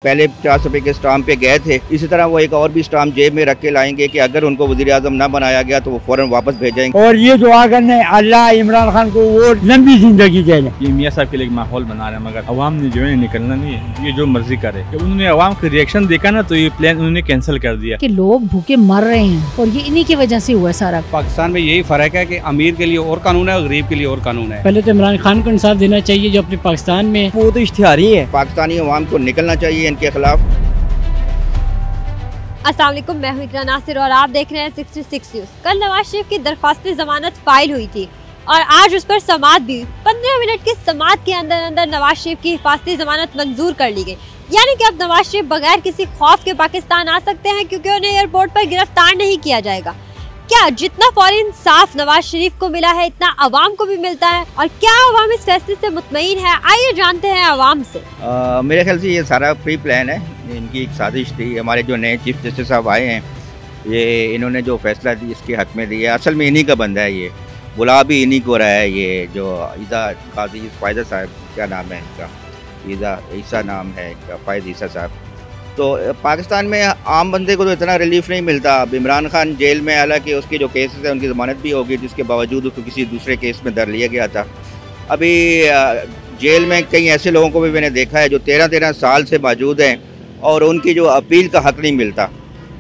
पहले 50 रुपए के स्टाम्प पे गए थे, इसी तरह वो एक और भी स्टाम्प जेब में रख के लाएंगे कि अगर उनको वज़ीर आज़म न बनाया गया तो वो फौरन वापस भेजेंगे। और ये दुआ करने अल्लाह इमरान खान को वो लंबी जिंदगी दे। ये मियाँ साहब के लिए माहौल बना रहे हैं, मगर अवाम ने जो है निकलना नहीं है, ये जो मर्जी करे। जब उन्होंने अवाम का रिएक्शन देखा ना तो ये प्लान उन्होंने कैंसिल कर दिया कि लोग भूखे मर रहे हैं और ये इन्हीं की वजह से हुआ सारा। पाकिस्तान में यही फर्क है कि अमीर के लिए और कानून है और गरीब के लिए और कानून है। पहले तो इमरान खान को इंसाफ देना चाहिए जो अपने पाकिस्तान में, वो तो इश्तिहारी है। पाकिस्तानी अवाम को निकलना चाहिए इनके खिलाफ। अस्सलाम वालेकुम, मैं हूं इकरा नासिर और आप देख रहे हैं 66 न्यूज़। कल नवाज शरीफ की दरख्वास्त जमानत फाइल हुई थी और आज उस पर समाअत भी 15 मिनट की समाअत के अंदर अंदर नवाज शरीफ की हिफाजती जमानत मंजूर कर ली गई। यानी कि अब नवाज शरीफ बगैर किसी खौफ के पाकिस्तान आ सकते हैं क्योंकि उन्हें एयरपोर्ट पर गिरफ्तार नहीं किया जाएगा। क्या जितना फौरी इंसाफ नवाज शरीफ को मिला है इतना अवाम को भी मिलता है, और क्या अवाम इस फैसले से मुतमईन है? आइए जानते हैं अवाम से। मेरे ख्याल से ये सारा प्री प्लान है, इनकी एक साजिश थी। हमारे जो नए चीफ जस्टिस साहब आए हैं, ये इन्होंने जो फैसला इसके हक में दिया, असल में इन्हीं का बंदा है। ये बुला भी इन्हीं को रहा है। ये जो ईसा काजी फ़ायदा साहब, क्या नाम है इनका, ईसा नाम है इनका, फ़ायद ईसा साहब। तो पाकिस्तान में आम बंदे को तो इतना रिलीफ नहीं मिलता। अब इमरान खान जेल में, हालांकि उसके जो केसेस हैं उनकी ज़मानत भी होगी, जिसके बावजूद उसको किसी दूसरे केस में धर लिया गया था। अभी जेल में कई ऐसे लोगों को भी मैंने देखा है जो 13-13 साल से मौजूद हैं और उनकी जो अपील का हक़ नहीं मिलता।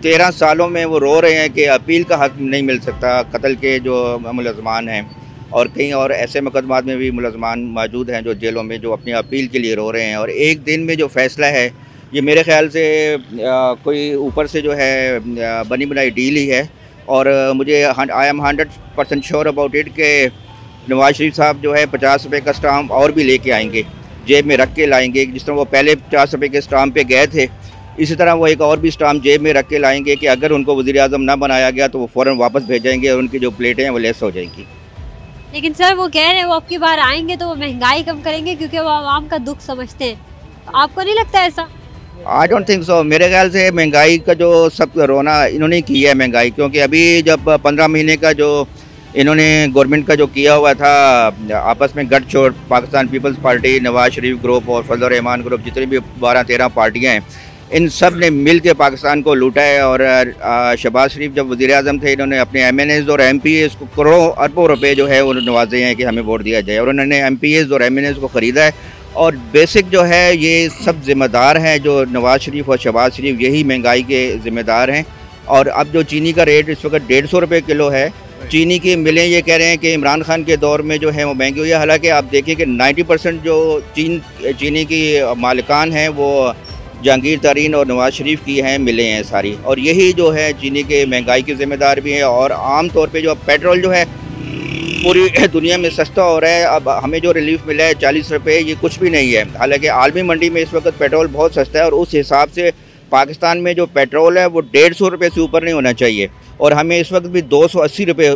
13 सालों में वो रो रहे हैं कि अपील का हक़ नहीं मिल सकता। कत्ल के जो मुलज़मान हैं और कई और ऐसे मुकदमात में भी मुलज़मान मौजूद हैं जो जेलों में, जो अपनी अपील के लिए रो रहे हैं। और एक दिन में जो फ़ैसला है, ये मेरे ख़्याल से कोई ऊपर से जो है बनी बनाई डील ही है। और मुझे I am 100% sure about it कि नवाज शरीफ साहब जो है 50 रुपये का स्टाम्प और भी लेके आएंगे, जेब में रख के लाएंगे। जिस तरह वो पहले 50 रुपये के स्टाम्प पे गए थे, इसी तरह वो एक और भी स्टाम्प जेब में रख के लाएंगे कि अगर उनको वज़ीर आज़म न बनाया गया तो वो फ़ौरन वापस भेजेंगे और उनकी जो प्लेटें हैं वो लेस हो जाएंगी। लेकिन सर वो कह रहे हैं वो अब की बार आएंगे तो वो महंगाई कम करेंगे क्योंकि वो आवाम का दुख समझते हैं। तो आपको नहीं लगता ऐसा? I don't think so. मेरे ख्याल से महंगाई का जो सब रोना इन्होंने किया है महंगाई, क्योंकि अभी जब 15 महीने का जो इन्होंने गवर्नमेंट का जो किया हुआ था आपस में गठजोड़, Pakistan peoples party, Nawaz Sharif group और फजल रहमान ग्रुप, जितनी भी 12-13 पार्टियाँ हैं, इन सब ने मिल के पाकिस्तान को लूटा है। और शहबाज शरीफ जब वज़ीर आज़म थे, इन्होंने अपने MNAs और MPAs को करोड़ों अरबों रुपए जो है वो नवाजे हैं कि हमें वोट दिया जाए, और उन्होंने MPAs और MNAs को ख़रीदा है। और बेसिक जो है ये सब ज़िम्मेदार हैं, जो नवाज शरीफ और शहबाज शरीफ, यही महंगाई के ज़िम्मेदार हैं। और अब जो चीनी का रेट इस वक्त 150 रुपये किलो है, चीनी की मिलें ये कह रहे हैं कि इमरान खान के दौर में जो है वो महंगी हुई है। हालांकि आप देखिए कि 90% जो चीनी की मालिकान हैं वो जहांगीर तरीन और नवाज शरीफ की हैं, मिले हैं सारी। और यही जो है चीनी के महंगाई के ज़िम्मेदार भी हैं। और आम तौर पे जो पेट्रोल जो है पूरी दुनिया में सस्ता हो रहा है। अब हमें जो रिलीफ मिला है 40 रुपये, ये कुछ भी नहीं है। हालांकि आलमी मंडी में इस वक्त पेट्रोल बहुत सस्ता है और उस हिसाब से पाकिस्तान में जो पेट्रोल है वो 150 रुपये से ऊपर नहीं होना चाहिए, और हमें इस वक्त भी 280 रुपये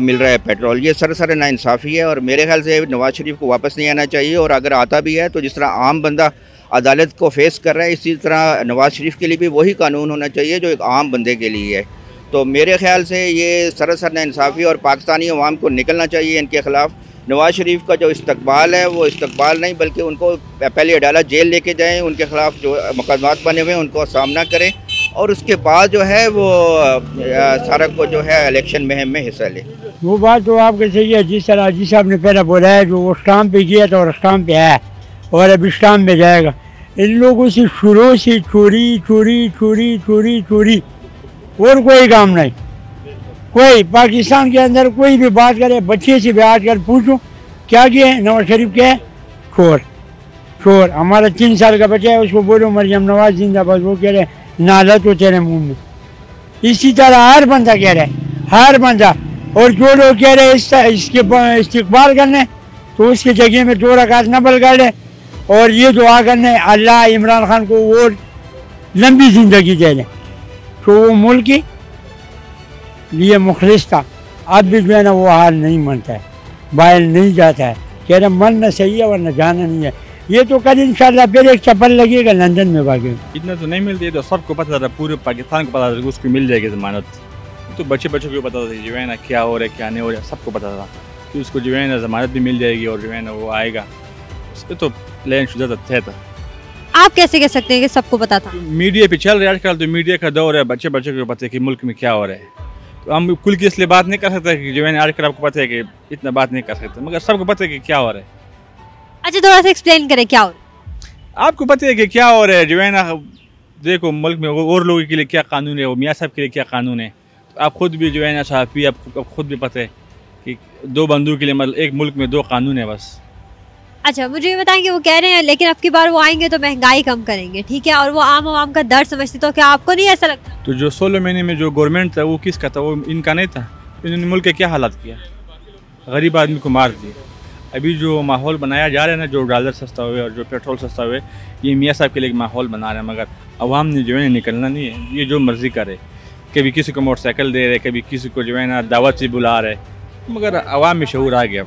मिल रहा है पेट्रोल। ये सरासर नाइंसाफ़ी है और मेरे ख्याल से नवाज शरीफ को वापस नहीं आना चाहिए। और अगर आता भी है तो जिस तरह आम बंदा अदालत को फेस कर रहा है, इसी तरह नवाज शरीफ के लिए भी वही कानून होना चाहिए जो एक आम बंदे के लिए है। तो मेरे ख्याल से ये सरासर नाइंसाफ़ी, और पाकिस्तानी अवाम को निकलना चाहिए इनके ख़िलाफ़। नवाज शरीफ का जो इस्तकबाल है वो इस्तकबाल नहीं, बल्कि उनको पहले अदालत जेल लेके जाएं, उनके ख़िलाफ़ जो मुकदमात बने हुए हैं उनको सामना करें, और उसके बाद जो है वो सारा को जो है इलेक्शन मुहिम में हिस्सा लें। वो बात तो आपके सही है। जिस तरह जी साहब ने पहले बोला है, जो वो स्टाम्प पे गया था और स्टाम्प पे आया और अब स्टाम्प पे जाएगा। इन लोगों से शुरू से चोरी चोरी चोरी चोरी चोरी और कोई काम नहीं। कोई पाकिस्तान के अंदर कोई भी बात करे, बच्चे से बैठ कर पूछो क्या किया है नवाज शरीफ, क्या है छोर छोर। हमारा 3 साल का बच्चा है, उसको बोलो मरियम नवाज जिंदाबाद, वो कह रहे नाला तो तेरे मुंह में। इसी तरह हर बंदा कह रहा है, हर बंदा। और जो लोग कह रहे हैं इसके इस्तिकबाल करने, तो उसकी जगह में 2 रकात नफल कर ले और ये दुआ करने अल्लाह इमरान खान को वो लंबी ज़िंदगी दे दे। तो वो मुल्क के लिए मुखलिस था, अब भी जो है ना वो हाल नहीं मानता है, बाहर नहीं जाता है, कह रहे मन न सही है वरना जाना नहीं है। ये तो कल इंशाल्लाह फिर एक चप्पल लगेगा लंदन में भागे। इतना तो नहीं मिलती, तो सबको पता था, पूरे पाकिस्तान को पता था कि उसको मिल जाएगी ज़मानत। तो बच्चों को पता था जो है ना क्या हो रहा है क्या नहीं हो रहा है, सबको पता था कि उसको जो है ना ज़मानत भी मिल जाएगी और जो है ना वो आएगा। उसके तो प्लान शुदा था। आप कैसे कह सकते हैं कि सबको पता था? मीडिया पे चल रहा है आजकल, तो मीडिया का दौर है, बच्चे को पता है कि मुल्क में क्या हो रहा है। तो हम कुल की इसलिए बात नहीं कर सकते कि जो है आजकल आपको पता है कि इतना बात नहीं कर सकते, मगर सबको पता है कि क्या हो रहा है। अच्छा, थोड़ा सा एक्सप्लेन करें क्या हो रहा है। आपको पता है कि क्या हो रहा है जो है ना, देखो मुल्क में और लोगों के लिए क्या कानून है, वो मियाँ साहब के लिए क्या कानून है। तो आप खुद भी जो है ना साहब, आपको खुद भी पता है कि 2 बंदूक के लिए मतलब एक मुल्क में 2 कानून है बस। अच्छा, मुझे ये बताएं कि वो कह रहे हैं लेकिन अब की बार वो आएंगे तो महंगाई कम करेंगे, ठीक है, और वो आम का दर्द समझते, तो क्या आपको नहीं ऐसा लगता? तो जो 16 महीने में जो गवर्नमेंट था वो किसका था? वो इनका नहीं था। इन्होंने मुल्क के क्या हालात किया, गरीब आदमी को मार दिया। अभी जो माहौल बनाया जा रहा है ना, जो डॉलर सस्ता हुए और जो पेट्रोल सस्ता हुए, ये मियाँ साहब के लिए माहौल बना रहे हैं, मगर अवाम ने जो है निकलना नहीं है। ये जो मर्जी करे, कभी किसी को मोटरसाइकिल दे रहे, कभी किसी को जो है ना दावत से बुला रहे, मगर अवाम में शऊर आ गया।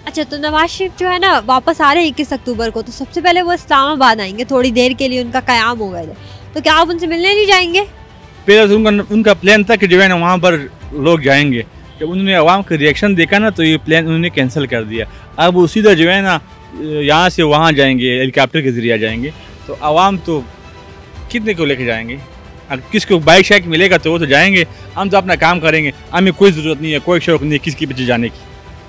अच्छा, तो नवाज शरीफ जो है ना वापस आ रहे हैं 21 अक्टूबर को, तो सबसे पहले वो इस्लामाबाद आएंगे, थोड़ी देर के लिए उनका क़याम हो गया, तो क्या आप उनसे मिलने नहीं जाएंगे? पहले तो उनका प्लान था कि जो है ना वहाँ पर लोग जाएंगे। जब उन्होंने अवाम का रिएक्शन देखा ना, तो ये प्लान उन्होंने कैंसिल कर दिया। अब वो सीधा जो है ना यहाँ से वहाँ जाएंगे, हेलीकॉप्टर के ज़रिए जाएंगे। तो अवाम तो कितने को लेके जाएंगे? अगर किसको बाइक शाइक मिलेगा तो वो तो जाएंगे, हम तो अपना काम करेंगे, हमें कोई ज़रूरत नहीं है, कोई शौक नहीं है किसके पीछे जाने की।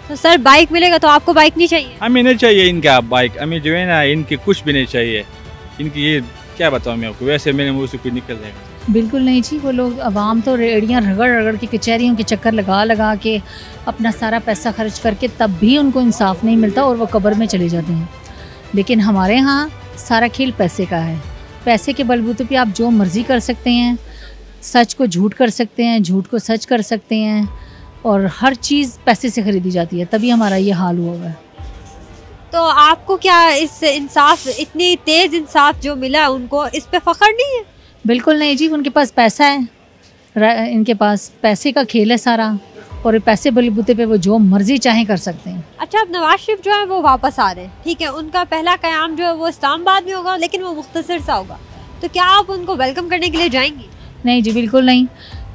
तो सर बाइक मिलेगा तो आपको बाइक नहीं चाहिए? हमें नहीं चाहिए इनका बाइक, हमें जो है ना इनके कुछ भी नहीं चाहिए। इनकी ये क्या बताऊँ मैं आपको, वैसे मेरे मुँह से कुछ निकल जाएगा। बिल्कुल नहीं जी, वो लोग आवाम तो रेड़ियाँ रगड़ रगड़ के कचहरियों के चक्कर लगा लगा के अपना सारा पैसा खर्च करके तब भी उनको इंसाफ नहीं मिलता और वो कब्र में चले जाते हैं। लेकिन हमारे यहाँ सारा खेल पैसे का है। पैसे के बलबूते पे आप जो मर्ज़ी कर सकते हैं, सच को झूठ कर सकते हैं, झूठ को सच कर सकते हैं, और हर चीज़ पैसे से ख़रीदी जाती है। तभी हमारा ये हाल हुआ है। तो आपको क्या इस इंसाफ, इतनी तेज़ इंसाफ जो मिला उनको, इस पे फ़ख्र नहीं है? बिल्कुल नहीं जी, उनके पास पैसा है, इनके पास पैसे का खेल है सारा, और पैसे बलबूते पे वो जो मर्ज़ी चाहें कर सकते हैं। अच्छा, अब नवाज शरीफ जो है वो वापस आ रहे हैं, ठीक है, उनका पहला क़याम जो है वो इस्लामाबाद में होगा, लेकिन वो मुख्तसर सा होगा, तो क्या आप उनको वेलकम करने के लिए जाएंगी? नहीं जी, बिल्कुल नहीं।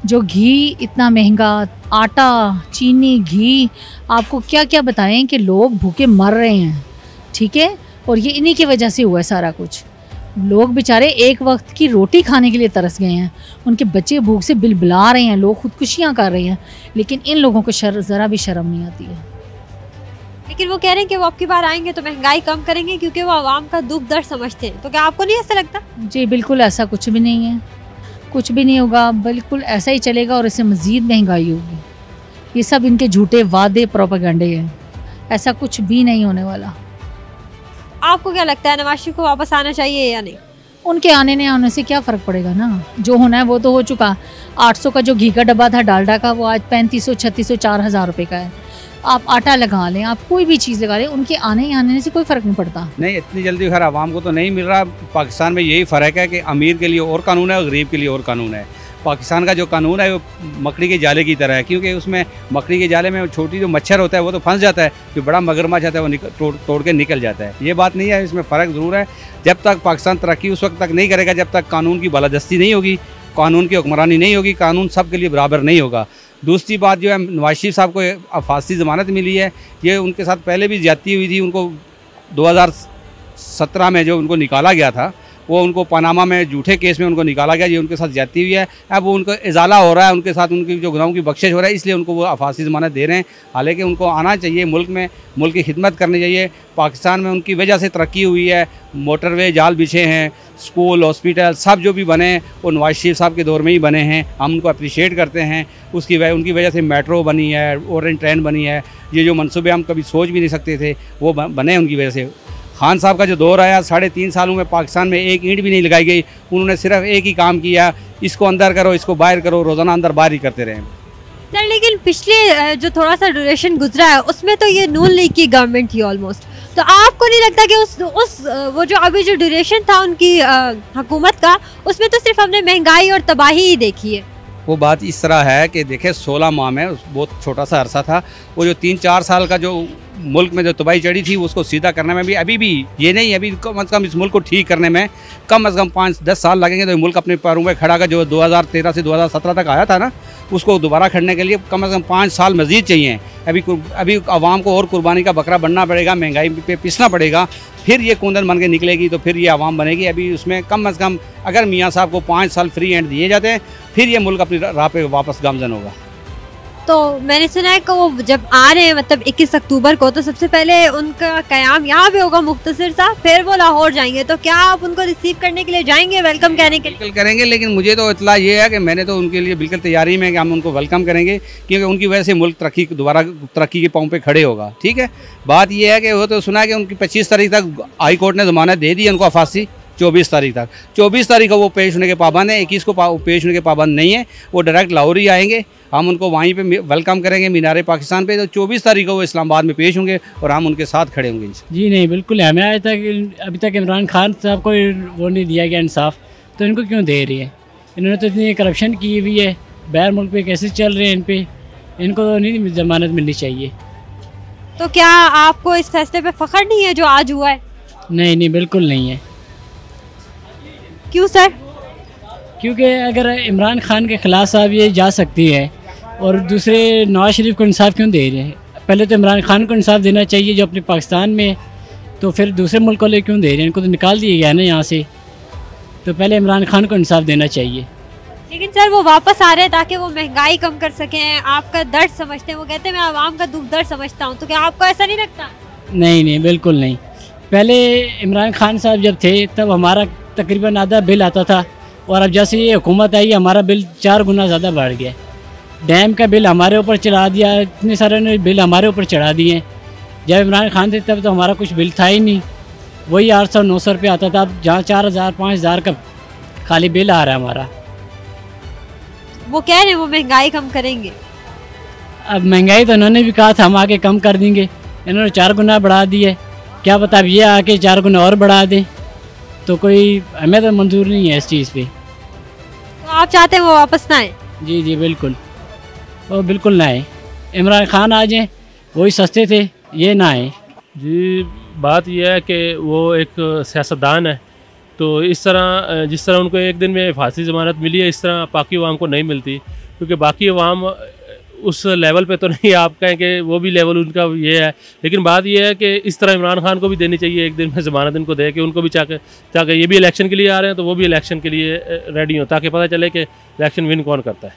जो घी इतना महंगा, आटा, चीनी, घी, आपको क्या क्या बताएं कि लोग भूखे मर रहे हैं, ठीक है, और ये इन्हीं की वजह से हुआ है सारा कुछ। लोग बेचारे एक वक्त की रोटी खाने के लिए तरस गए हैं, उनके बच्चे भूख से बिलबिला रहे हैं, लोग खुदकुशियाँ कर रहे हैं, लेकिन इन लोगों को ज़रा भी शर्म नहीं आती है। लेकिन वो कह रहे हैं कि वो अब की बार आएंगे तो महंगाई कम करेंगे क्योंकि वो आवाम का दुख दर्द समझते हैं, तो क्या आपको नहीं ऐसा लगता? जी बिल्कुल, ऐसा कुछ भी नहीं है, कुछ भी नहीं होगा, बिल्कुल ऐसा ही चलेगा और इससे मज़ीद महंगाई होगी। ये सब इनके झूठे वादे, प्रोपेगेंडे हैं, ऐसा कुछ भी नहीं होने वाला। आपको क्या लगता है नवाज शरीफ को वापस आना चाहिए या नहीं? उनके आने से क्या फ़र्क पड़ेगा ना, जो होना है वो तो हो चुका। 800 का जो घी का डब्बा था डालडा का, वो आज 3500, 3600, 4000 रुपये का है। आप आटा लगा लें, आप कोई भी चीज़ लगा लें, उनके आने से कोई फ़र्क नहीं पड़ता। नहीं, इतनी जल्दी खैर आवाम को तो नहीं मिल रहा। पाकिस्तान में यही फ़र्क है कि अमीर के लिए और कानून है और गरीब के लिए और कानून है। पाकिस्तान का जो कानून है वो मकड़ी के जाले की तरह है, क्योंकि उसमें मकड़ी के जाले में छोटी जो मच्छर होता है वो तो फंस जाता है, जो बड़ा मगरमच्छ आता है वो तोड़ के निकल जाता है। ये बात नहीं है, इसमें फ़र्क ज़रूर है। जब तक पाकिस्तान तरक्की उस वक्त तक नहीं करेगा जब तक कानून की बालादस्ती नहीं होगी, कानून की हुक्मरानी नहीं होगी, कानून सब के लिए बराबर नहीं होगा। दूसरी बात जो है, नवाज शरीफ साहब को फांसी ज़मानत मिली है, ये उनके साथ पहले भी ज्यादती हुई थी। उनको 2017 में जो उनको निकाला गया था, वो उनको पनामा में झूठे केस में उनको निकाला गया, ये उनके साथ ज्यादती हुई है। अब वो उनको इजाला हो रहा है, उनके साथ उनकी जो गुनाहों की बख्शिश हो रहा है, इसलिए उनको वो फांसी ज़मानत दे रहे हैं। हालांकि उनको आना चाहिए मुल्क में, मुल्क की खिदमत करनी चाहिए। पाकिस्तान में उनकी वजह से तरक्की हुई है, मोटरवे जाल बिछे हैं, स्कूल, हॉस्पिटल सब जो भी बने हैं वो नवाज शरीफ साहब के दौर में ही बने हैं। हम उनको अप्रिशिएट करते हैं। उनकी वजह से मेट्रो बनी है, ऑरेंज ट्रेन बनी है। ये जो मनसूबे हम कभी सोच भी नहीं सकते थे वो बने उनकी वजह से। खान साहब का जो दौर आया, 3.5 सालों में पाकिस्तान में एक ईंट भी नहीं लगाई गई। उन्होंने सिर्फ एक ही काम किया, इसको अंदर करो, इसको बाहर करो, रोज़ाना अंदर बाहर ही करते रहे। सर लेकिन पिछले जो थोड़ा सा ड्यूरेशन गुजरा है उसमें तो ये नून लीग की गवर्नमेंट थी ऑलमोस्ट, तो आपको नहीं लगता कि वो जो अभी जो ड्यूरेशन था उनकी हुकूमत का, उसमें तो सिर्फ हमने महंगाई और तबाही ही देखी है? वो बात इस तरह है कि देखे 16 माह में बहुत छोटा सा अरसा था। वो जो 3-4 साल का जो मुल्क में जो तबाही चढ़ी थी उसको सीधा करने में भी अभी भी ये नहीं, अभी कम अज़ कम इस मुल्क को ठीक करने में कम अज़ कम 5-10 साल लगेंगे। तो मुल्क अपने पैरों पर खड़ा का जो 2013 से 2017 तक आया था ना, उसको दोबारा खड़ने के लिए कम अज़ कम 5 साल मज़ीद चाहिए। अभी आवाम को और कुर्बानी का बकरा बनना पड़ेगा, महंगाई पे पिसना पड़ेगा, फिर ये कूंदन बन के निकलेगी तो फिर ये आवाम बनेगी। अभी उसमें कम से कम अगर मियाँ साहब को 5 साल फ्री हैंड दिए जाते हैं फिर ये मुल्क अपनी राह पे वापस गामजन होगा। तो मैंने सुना है कि वो जब आ रहे हैं मतलब 21 अक्टूबर को, तो सबसे पहले उनका क़याम यहाँ पे होगा मुख्तसर सा, फिर वो लाहौर जाएंगे। तो क्या आप उनको रिसीव करने के लिए जाएंगे, वेलकम कहने के लिए? बिल्कुल करेंगे, लेकिन मुझे तो इतला ये है कि मैंने तो उनके लिए बिल्कुल तैयारी में कि हम उनको वेलकम करेंगे, क्योंकि उनकी वजह से मुल्क दोबारा तरक्की के पाँव पे खड़े होगा। ठीक है, बात ये है कि वो तो सुना है कि उनकी 25 तारीख तक हाई कोर्ट ने ज़मानत दे दी उनको फांसी, 24 तारीख तक। 24 तारीख को वो पेश होने के पाबंद हैं, 21 को पेश होने के पाबंद नहीं है। वो डायरेक्ट लाहौर ही आएंगे, हम उनको वहीं पे वेलकम करेंगे मीनार पाकिस्तान पे। तो 24 तारीख को वो इस्लामाबाद में पेश होंगे और हम उनके साथ खड़े होंगे। जी नहीं, बिल्कुल है। हमें अभी तक इमरान खान साहब को वो नहीं दिया गया इंसाफ, तो इनको क्यों दे रही है? इन्होंने तो इतनी करप्शन की हुई है, बाहर मुल्क पे कैसे चल रहे हैं इन पे, इनको तो नहीं जमानत मिलनी चाहिए। तो क्या आपको इस फैसले पे फ़ख्र नहीं है जो आज हुआ है? नहीं नहीं, बिल्कुल नहीं है। क्यों सर? क्योंकि अगर इमरान खान के खिलाफ साहब ये जा सकती है और दूसरे नवाज शरीफ को इंसाफ क्यों दे रहे हैं? पहले तो इमरान खान को इंसाफ देना चाहिए जो अपने पाकिस्तान में, तो फिर दूसरे मुल्क को ले क्यों दे रहे हैं? इनको तो निकाल दिया गया ना यहाँ से, तो पहले इमरान खान को इंसाफ देना चाहिए। लेकिन सर वो वापस आ रहे हैं ताकि वो महंगाई कम कर सकें, आपका दर्द समझते हैं। वो कहते हैं मैं आवाम का दुख दर्द समझता हूँ, तो क्या आपको ऐसा नहीं लगता? नहीं नहीं, बिल्कुल नहीं। पहले इमरान खान साहब जब थे तब हमारा तकरीबन आधा बिल आता था, और अब जैसे ये हुकूमत आई हमारा बिल 4 गुना ज़्यादा बढ़ गया। डैम का बिल हमारे ऊपर चढ़ा दिया, इतने सारे बिल हमारे ऊपर चढ़ा दिए। जब इमरान खान थे तब तो हमारा कुछ बिल था ही नहीं, वही 800-900 रुपये आता था। अब जहाँ 4000-5000 का खाली बिल आ रहा है हमारा। वो कह रहे हैं वो महंगाई कम करेंगे। अब महंगाई तो इन्होंने भी कहा था हम आके कम कर देंगे, इन्होंने 4 गुना बढ़ा दी है। क्या पता अब ये आके 4 गुना और बढ़ा दें, तो कोई हमें तो मंजूर नहीं है इस चीज़ पे। तो आप चाहते हैं वो वापस ना आए? जी जी बिल्कुल, वो बिल्कुल ना आए। इमरान खान आ जाए, वही सस्ते थे, ये ना आए। जी बात यह है कि वो एक सियासतदान है, तो इस तरह जिस तरह उनको एक दिन में फांसी ज़मानत मिली है, इस तरह बाकी अवाम को नहीं मिलती, क्योंकि बाकी अवाम उस लेवल पे तो नहीं आप कहें कि वो भी लेवल उनका ये है। लेकिन बात ये है कि इस तरह इमरान खान को भी देनी चाहिए एक दिन में ज़मानत, इनको दे के उनको भी ताकि ये भी इलेक्शन के लिए आ रहे हैं तो वो भी इलेक्शन के लिए रेडी हो, ताकि पता चले कि इलेक्शन विन कौन करता है।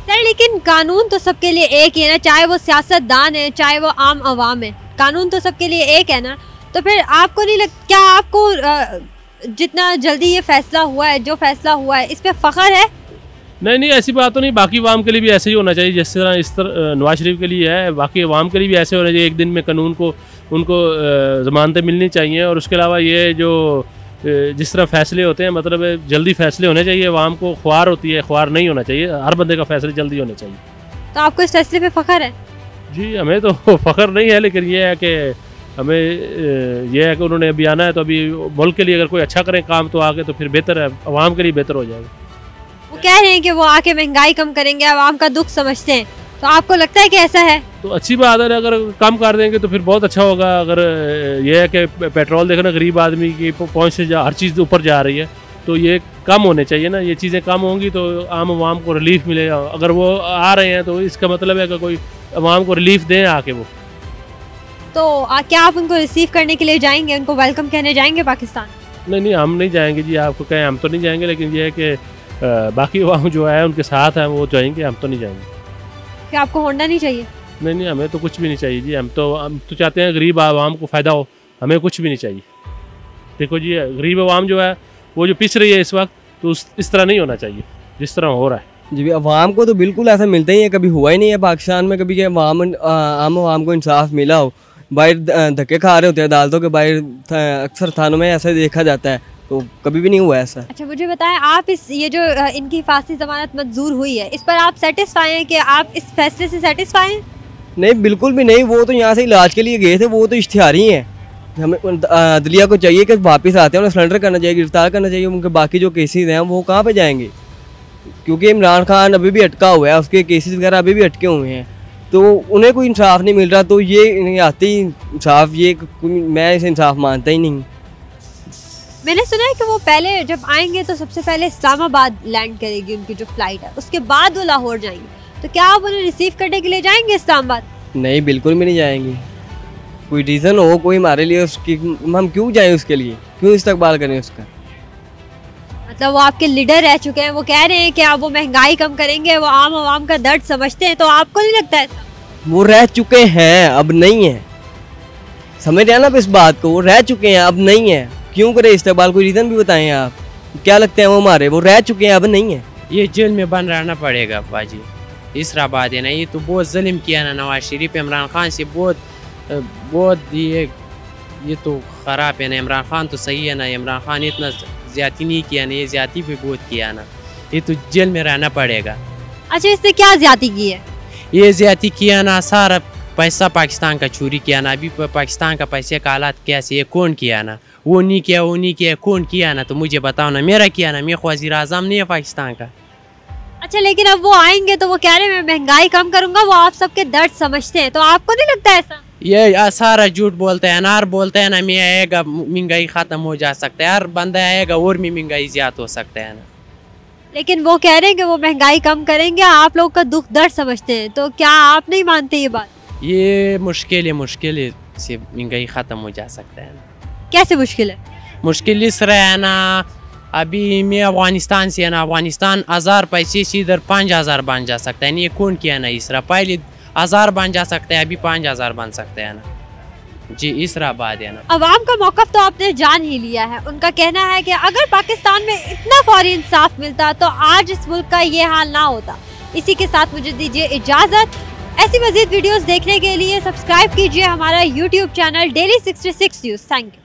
सर लेकिन कानून तो सबके लिए एक ही है ना, चाहे वो सियासतदान है चाहे वो आम आवाम है, कानून तो सबके लिए एक है ना। तो फिर आपको नहीं क्या आपको जितना जल्दी ये फैसला हुआ है, जो फैसला हुआ है, इस पर फ़ख्र है? नहीं, ऐसी बात तो नहीं। बाकी अवाम के लिए भी ऐसे ही होना चाहिए, जिस तरह इस तरह नवाज शरीफ के लिए है, बाकी अवाम के लिए भी ऐसे होना चाहिए। एक दिन में कानून को उनको ज़मानतें मिलनी चाहिए, और उसके अलावा ये जो जिस तरह फैसले होते हैं, मतलब जल्दी फैसले होने चाहिए। अवाम को ख्वार होती है, ख्वार नहीं होना चाहिए, हर बंदे का फैसले जल्दी होने चाहिए। तो आपको इस फैसले पे फ़ख्र है? जी हमें तो फ़ख्र नहीं है, लेकिन ये है कि हमें यह है कि उन्होंने अभी आना है, तो अभी मुल्क के लिए अगर कोई अच्छा करें काम तो आगे तो फिर बेहतर है, अवाम के लिए बेहतर हो जाएगा। वो कह रहे हैं कि वो आके महंगाई कम करेंगे, आवाम का दुख समझते हैं, तो आपको लगता है कि ऐसा है? तो अच्छी बात है, अगर कम कर देंगे तो फिर बहुत अच्छा होगा। अगर यह है कि पेट्रोल देखना गरीब आदमी की पहुँच से हर चीज़ ऊपर जा रही है, तो ये कम होने चाहिए ना। ये चीज़ें कम होंगी तो आम आवाम को रिलीफ मिलेगा। अगर वो आ रहे हैं तो इसका मतलब है कि कोई आवाम को रिलीफ दें आके वो। तो क्या आप उनको रिसीव करने के लिए जाएंगे, उनको वेलकम कहने जाएंगे पाकिस्तान? नहीं, हम नहीं जाएंगे जी, आपको कहें हम तो नहीं जाएंगे, लेकिन ये है कि बाकी अवाम जो है उनके साथ हैं वो जाएंगे, हम तो नहीं जाएंगे। क्या आपको होना नहीं चाहिए? नहीं, हमें तो कुछ भी नहीं चाहिए जी। हम तो चाहते हैं गरीब आवाम को फ़ायदा हो, हमें कुछ भी नहीं चाहिए। देखो जी, गरीब आवाम जो है वो जो पिस रही है इस वक्त, तो इस तरह नहीं होना चाहिए जिस तरह हो रहा है। जी अवाम को तो बिल्कुल ऐसा मिलता ही है, कभी हुआ ही नहीं है पाकिस्तान में कभी कि आम आवाम को इंसाफ मिला हो। बाहर धक्के खा रहे होते हैं अदालतों के बाहर, अक्सर थानों में ऐसा देखा जाता है, तो कभी भी नहीं हुआ ऐसा। अच्छा मुझे बताएं, आप ये जो इनकी फांसी ज़मानत मंजूर हुई है, इस पर आप सेटिस्फाई हैं कि आप इस फैसले से सेटिस्फाई हैं? नहीं बिल्कुल भी नहीं, वो तो यहाँ से इलाज के लिए गए थे, वो तो इश्तिहारी हैं। हमें अदलिया को चाहिए कि वापस आते हैं, उन्हें सरेंडर करना चाहिए, गिरफ्तार करना चाहिए। उनके बाकी जो केसेस हैं वो कहाँ पे जाएंगे, क्योंकि इमरान खान अभी भी अटका हुआ है, उसके केसेस वगैरह अभी भी अटके हुए हैं, तो उन्हें कोई इंसाफ नहीं मिल रहा। तो ये आते ही इंसाफ, ये मैं इसे इंसाफ मानता ही नहीं। मैंने सुना है कि वो पहले जब आएंगे तो सबसे पहले इस्लामाबाद लैंड करेगी उनकी जो फ्लाइट है, उसके बाद वो लाहौर जाएंगे। तो क्या आप उन्हें रिसीव करने के लिए जाएंगे इस्लामाबाद? नहीं बिल्कुल भी नहीं जाएंगे। कोई रीज़न हो, कोई हमारे लिए उसकी, हम क्यों जाएं उसके लिए, क्यों इस्तकबाल करें उसका। मतलब वो आपके लीडर रह चुके हैं, वो कह रहे हैं कि अब वो महंगाई कम करेंगे, वो आम आवाम का दर्द समझते हैं, तो आपको नहीं लगता ऐसा? वो रह चुके हैं, अब नहीं है। समझ रहे हैं ना आप इस बात को, वो रह चुके हैं, अब नहीं है। क्यों करे इस्तेमाल, कोई रीज़न भी बताएं आप, क्या लगते हैं वो हमारे, वो रह चुके हैं, अब नहीं है। ये जेल में बंद रहना पड़ेगा बाजी, इसरा बात है ना। ये तो बहुत जुल्म किया ना नवाज शरीफ इमरान खान से, बहुत ये तो ख़राब है ना। इमरान खान तो सही है ना, इमरान खान इतना ज़्यादा नहीं किया ना, ये ज़्यादा भी बहुत किया ना। ये तो जेल में रहना पड़ेगा। अच्छा, इसने क्या ज़्यादा की है? ये ज़्यादा किया ना, सारा पैसा पाकिस्तान का चोरी किया ना। अभी पाकिस्तान का पैसे का हालात कैसे, ये कौन किया ना, वो नहीं किया, कौन किया ना, तो मुझे बताओ ना, मेरा किया ना, मैं वज़ीर आज़म नहीं है पाकिस्तान का। अच्छा, लेकिन अब वो आएंगे तो वो कह रहे हैं मैं महंगाई कम करूंगा, वो आप सबके दर्द समझते हैं, तो आपको नहीं लगता ऐसा? ये सारा झूठ बोलते हैं, अनार बोलते हैं ना, मैं आएगा महंगाई ख़त्म हो जा सकता है, हर बंदा आएगा और भी महंगाई ज़्यादा हो सकता है ना। लेकिन वो कह रहे हैं कि वो महंगाई कम करेंगे, आप लोग का दुख दर्द समझते हैं, तो क्या आप नहीं मानते ये बात? ये मुश्किल से महंगाई ख़त्म हो जा सकता है ना। कैसे मुश्किल है? मुश्किल इस रहा है ना, अभी मैं अफगानिस्तान से है ना, अफगानिस्तान 1000 पैसे से इधर 5000 बन जा सकता है ना। ये कौन किया ना, इस रहा पहले 1000 बन जा सकता है, अभी 5000 बन सकता है ना जी, इस रहा बात है ना। अवाम का मौक़िफ़ तो आपने जान ही लिया है। उनका कहना है कि अगर पाकिस्तान में इतना फौरी इंसाफ मिलता तो आज इस मुल्क का ये हाल ना होता। इसी के साथ मुझे दीजिए इजाज़त। ऐसी मज़ीद वीडियोस देखने के लिए सब्सक्राइब कीजिए हमारा YouTube channel daily 66 news. Thank you.